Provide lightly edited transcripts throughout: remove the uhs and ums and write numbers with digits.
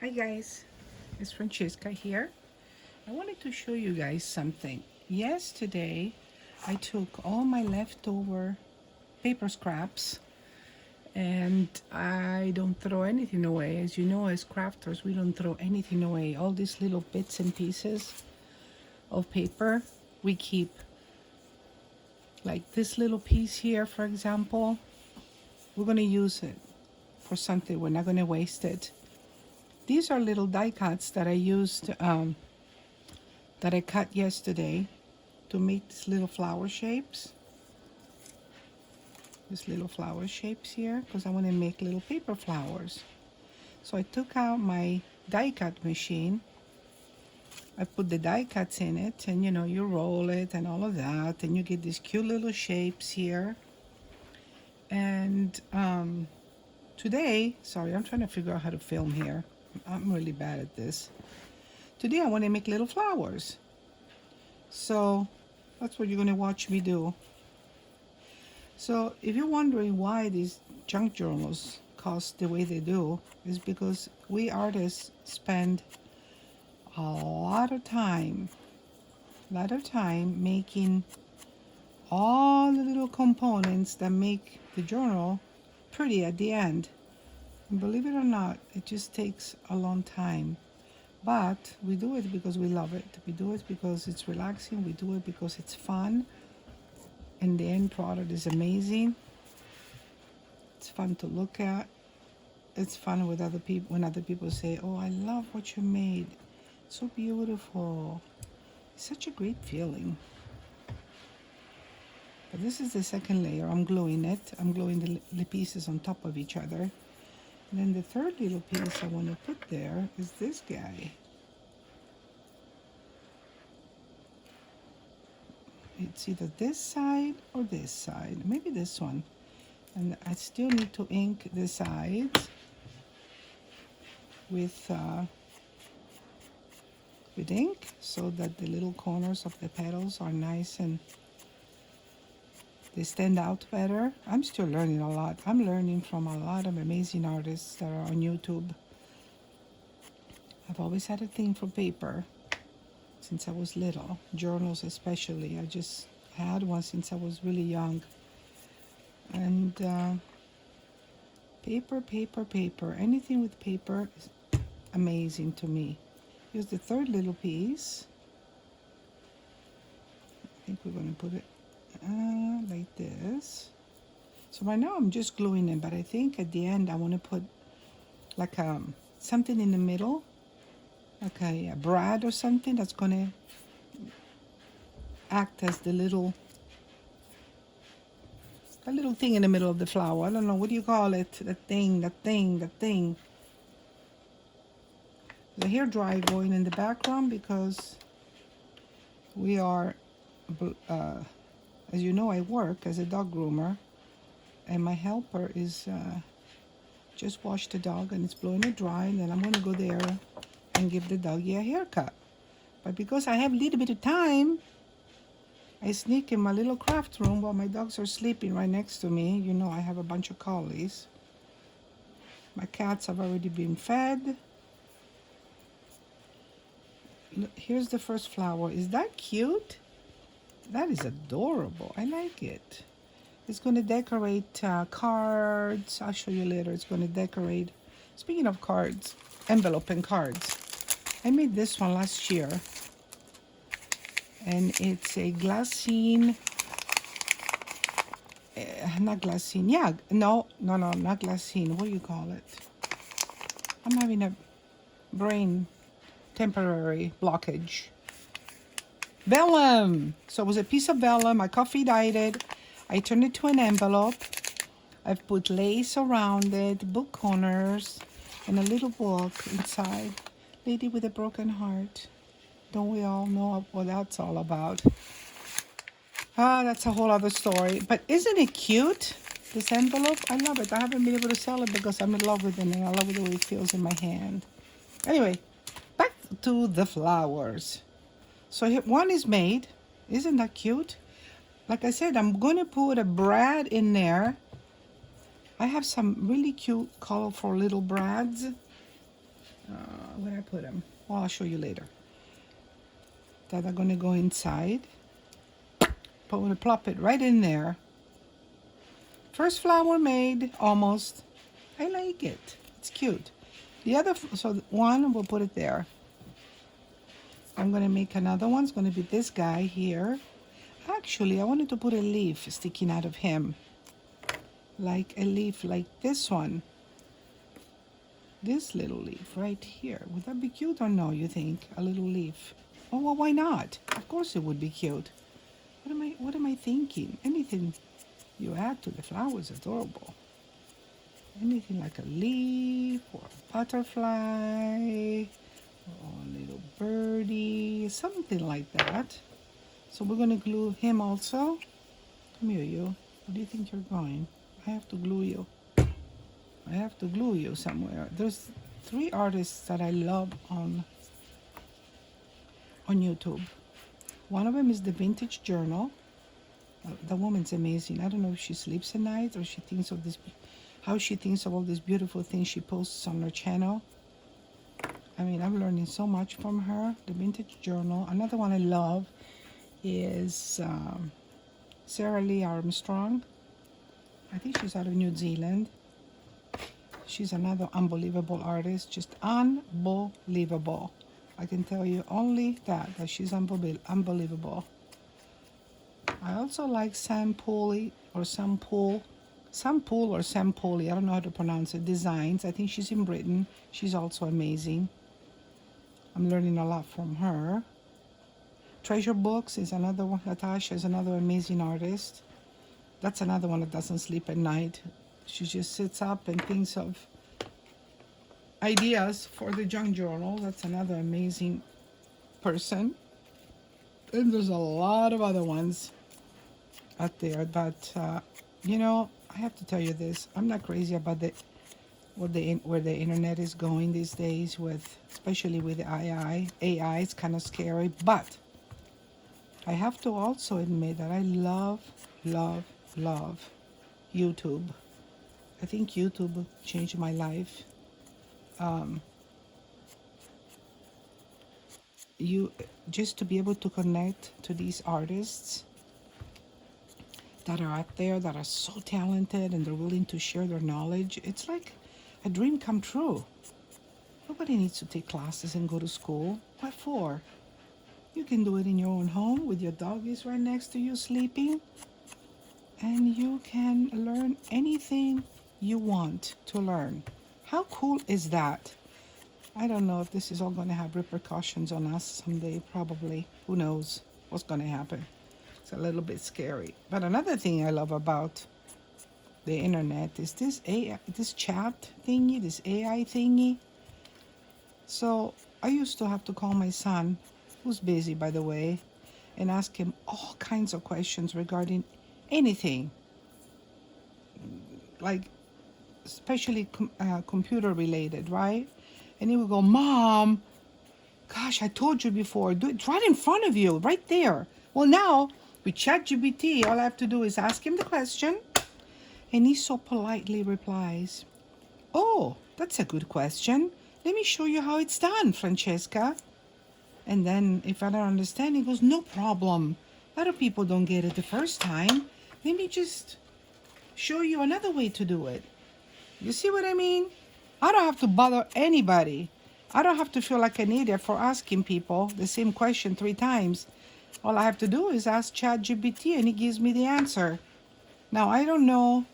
Hi guys, it's Francesca here. I wanted to show you guys something. Yesterday, I took all my leftover paper scraps and I don't throw anything away. As you know, as crafters, we don't throw anything away. All these little bits and pieces of paper we keep. Like this little piece here, for example, we're going to use it for something. We're not going to waste it. These are little die cuts that I used, that I cut yesterday to make these little flower shapes. These little flower shapes here, because I want to make little paper flowers. So I took out my die cut machine. I put the die cuts in it, and you roll it and all of that, and you get these cute little shapes here. And today, sorry, I'm trying to figure out how to film here. I'm really bad at this. Today I want to make little flowers. So that's what you're going to watch me do. So if you're wondering why these junk journals cost the way they do, is because we artists spend a lot of time making all the little components that make the journal pretty at the end. And believe it or not, it just takes a long time. But we do it because we love it. We do it because it's relaxing. We do it because it's fun. And the end product is amazing. It's fun to look at. It's fun with other people when other people say, "Oh, I love what you made. It's so beautiful." It's such a great feeling. But this is the second layer. I'm gluing it. I'm gluing the pieces on top of each other. And then the third little piece I want to put there is this guy. It's either this side or this side. Maybe this one. And I still need to ink the sides with ink so that the little corners of the petals are nice and they stand out better. I'm still learning a lot. I'm learning from a lot of amazing artists that are on YouTube. I've always had a thing for paper since I was little, journals especially. I just had one since I was really young. And paper, anything with paper is amazing to me. Here's the third little piece. I think we're going to put it like this. So right now I'm just gluing it, but I think at the end I want to put like something in the middle, like a brad or something that's going to act as the little thing in the middle of the flower. I don't know, what do you call it? That thing. The hair dryer going in the background because we are, as you know, I work as a dog groomer, and my helper is just washed the dog and it's blowing it dry, and then I'm going to go there and give the doggy a haircut. But because I have a little bit of time, I sneak in my little craft room while my dogs are sleeping right next to me. You know, I have a bunch of collies. My cats have already been fed. Look, here's the first flower. Is that cute? That is adorable. I like it. It's going to decorate cards. I'll show you later. It's going to decorate, speaking of cards, envelope and cards. I made this one last year. And it's a glassine, not glassine, yeah, no, not glassine. What do you call it? I'm having a brain temporary blockage. Vellum. So it was a piece of vellum. I coffee dyed it. I turned it to an envelope. I've put lace around it, book corners, and a little book inside. Lady with a broken heart. Don't we all know what that's all about? That's a whole other story. But isn't it cute, this envelope? I love it. I haven't been able to sell it because I'm in love with it, and I love the way it feels in my hand. Anyway, back to the flowers. So here, one is made. Isn't that cute? Like I said, I'm going to put a brad in there. I have some really cute, colorful little brads. Where I put them? Well, I'll show you later. That are gonna go inside. Plop it right in there. First flower made, almost. I like it. It's cute. The other, so one, we'll put it there. I'm gonna make another one. It's gonna be this guy here. Actually, I wanted to put a leaf sticking out of him. Like a leaf like this one. This little leaf right here. Would that be cute or no, you think? A little leaf. Oh, well, why not? Of course it would be cute. What am I thinking? Anything you add to the flower is adorable. Anything like a leaf or a butterfly or a little birdie, something like that. So we're gonna glue him also. Come here, you. Where do you think you're going? I have to glue you. I have to glue you somewhere. There's 3 artists that I love on YouTube. One of them is the Vintage Journal. The woman's amazing. I don't know if she sleeps at night or she thinks of this, how she thinks of all these beautiful things she posts on her channel. I mean, I'm learning so much from her. The Vintage Journal. Another one I love is Sarah Lee Armstrong. I think she's out of New Zealand. She's another unbelievable artist, just unbelievable. I can tell you only that she's unbelievable. I also like Sam Pooley or Sam Pool or Sam Pooley, I don't know how to pronounce it, designs. I think she's in Britain. She's also amazing. I'm learning a lot from her. Treasure Books is another one. Natasha is another amazing artist. That's another one that doesn't sleep at night. She just sits up and thinks of ideas for the junk journal. That's another amazing person. And there's a lot of other ones out there. But, you know, I have to tell you this. I'm not crazy about where the internet is going these days, especially with the AI. AI is kind of scary. But I have to also admit that I love YouTube. I think YouTube changed my life. You just to be able to connect to these artists that are out there that are so talented and they're willing to share their knowledge. It's like a dream come true. Nobody needs to take classes and go to school. What for? You can do it in your own home with your doggies right next to you sleeping, and you can learn anything you want to learn. How cool is that? I don't know if this is all going to have repercussions on us someday, probably. Who knows what's going to happen? It's a little bit scary. But another thing I love about the internet is this chat thingy, this AI thingy. So I used to have to call my son, who's busy by the way, and ask him all kinds of questions regarding anything, like especially computer related, right? And he would go, Mom, gosh, I told you before, it's right in front of you, right there. Well, now with ChatGPT, all I have to do is ask him the question, and he so politely replies, oh, that's a good question. Let me show you how it's done, Francesca. And then if I don't understand, he goes, no problem. A lot of people don't get it the first time. Let me just show you another way to do it. You see what I mean? I don't have to bother anybody. I don't have to feel like an idiot for asking people the same question 3 times. All I have to do is ask ChatGPT and it gives me the answer. Now, I don't know.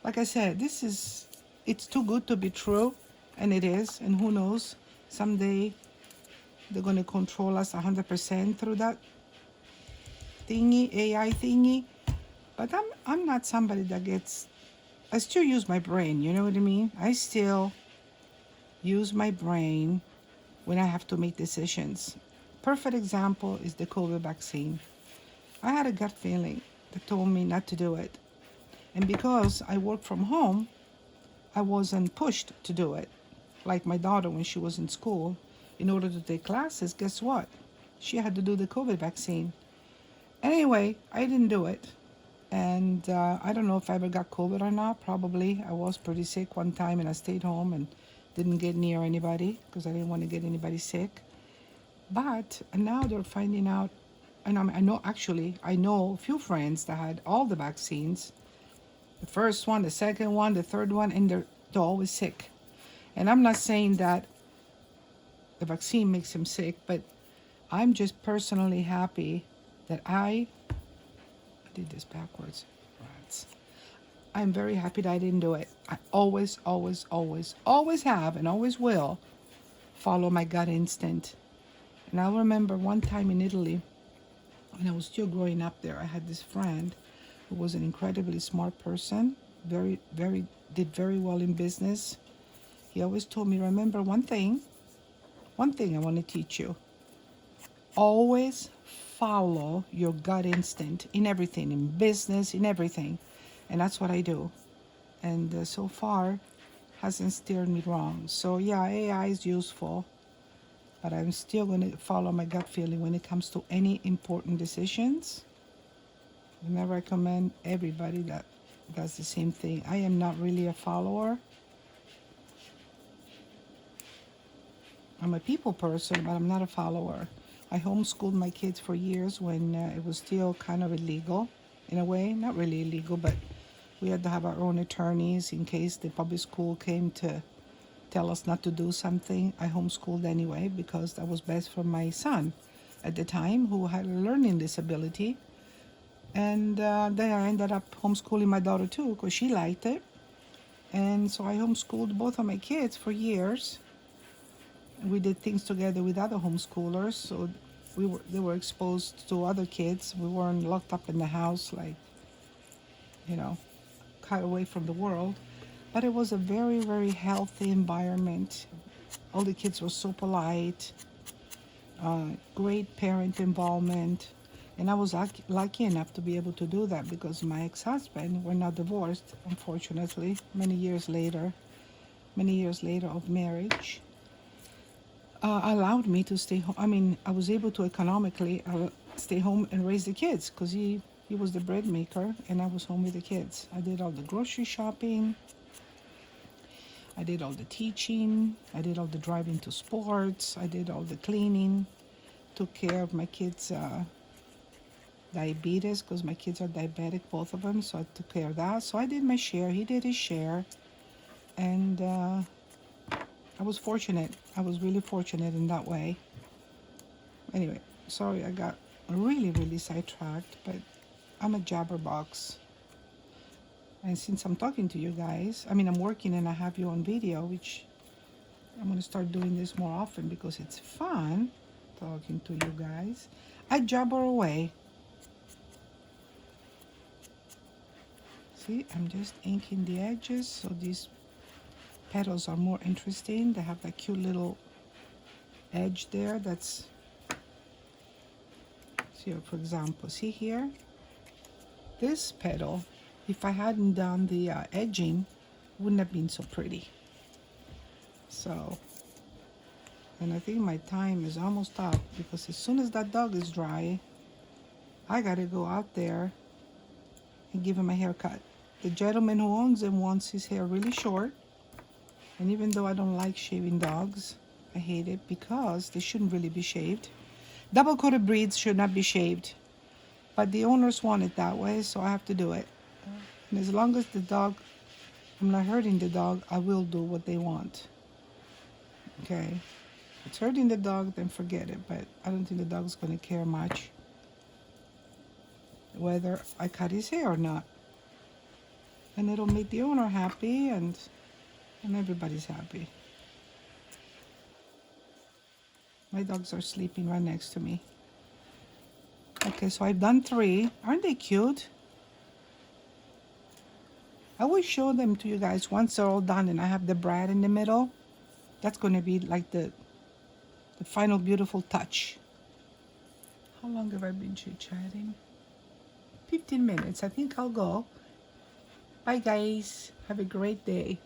Like I said, it's too good to be true. And it is. And who knows, someday they're going to control us 100% through that thingy, AI thingy. But I'm not somebody that I still use my brain, you know what I mean? I still use my brain when I have to make decisions. Perfect example is the COVID vaccine. I had a gut feeling that told me not to do it. And because I work from home, I wasn't pushed to do it. Like my daughter when she was in school, in order to take classes, guess what? She had to do the COVID vaccine. Anyway, I didn't do it. And I don't know if I ever got COVID or not. Probably. I was pretty sick one time and I stayed home and Didn't get near anybody because I didn't want to get anybody sick. But now they're finding out, and I know actually, I know a few friends that had all the vaccines, the first one, the second one, the third one, and they're always sick. And I'm not saying that the vaccine makes them sick, but I'm just personally happy that I did this backwards. Rats. I'm very happy that I didn't do it. I always, always, always, always have and always will follow my gut instinct. And I remember one time in Italy, when I was still growing up there, I had this friend who was an incredibly smart person, did very well in business. He always told me, remember one thing I want to teach you. Always follow your gut instinct in everything, in business, in everything. And that's what I do. And so far, hasn't steered me wrong. So yeah, AI is useful, but I'm still going to follow my gut feeling when it comes to any important decisions. And I recommend everybody that does the same thing. I am not really a follower. I'm a people person, but I'm not a follower. I homeschooled my kids for years when it was still kind of illegal, in a way. Not really illegal, but we had to have our own attorneys in case the public school came to tell us not to do something. I homeschooled anyway because that was best for my son at the time, who had a learning disability. And then I ended up homeschooling my daughter too because she liked it. And so I homeschooled both of my kids for years. We did things together with other homeschoolers, so they were exposed to other kids. We weren't locked up in the house, like, cut away from the world. But it was a very, very healthy environment. All the kids were so polite, great parent involvement. And I was lucky enough to be able to do that because my ex-husband, we're not divorced, unfortunately, many years later of marriage, allowed me to stay home. I mean, I was able to economically stay home and raise the kids because he was the bread maker and I was home with the kids. I did all the grocery shopping. I did all the teaching. I did all the driving to sports. I did all the cleaning. Took care of my kids' diabetes because my kids are diabetic, both of them. So I took care of that. So I did my share. He did his share. And I was fortunate. I was really fortunate in that way. Anyway, sorry I got really, really sidetracked, but I'm a jabberbox. And since I'm talking to you guys, I'm working and I have you on video, which I'm going to start doing this more often because it's fun talking to you guys. I jabber away. See, I'm just inking the edges so these petals are more interesting. They have that cute little edge there. That's, see, for example, see here, this petal, if I hadn't done the edging, wouldn't have been so pretty. So, and I think my time is almost up because as soon as that dog is dry, I gotta go out there and give him a haircut. The gentleman who owns him wants his hair really short. And even though I don't like shaving dogs, I hate it because they shouldn't really be shaved. Double-coated breeds should not be shaved. But the owners want it that way, so I have to do it. And as long as the dog, I'm not hurting the dog, I will do what they want. Okay? If it's hurting the dog, then forget it. But I don't think the dog's going to care much whether I cut his hair or not. And it'll make the owner happy and everybody's happy. My dogs are sleeping right next to me. Okay, so I've done 3. Aren't they cute? I will show them to you guys once they're all done and I have the brad in the middle. That's going to be like the final beautiful touch. How long have I been chit-chatting? 15 minutes. I think I'll go. Bye, guys. Have a great day.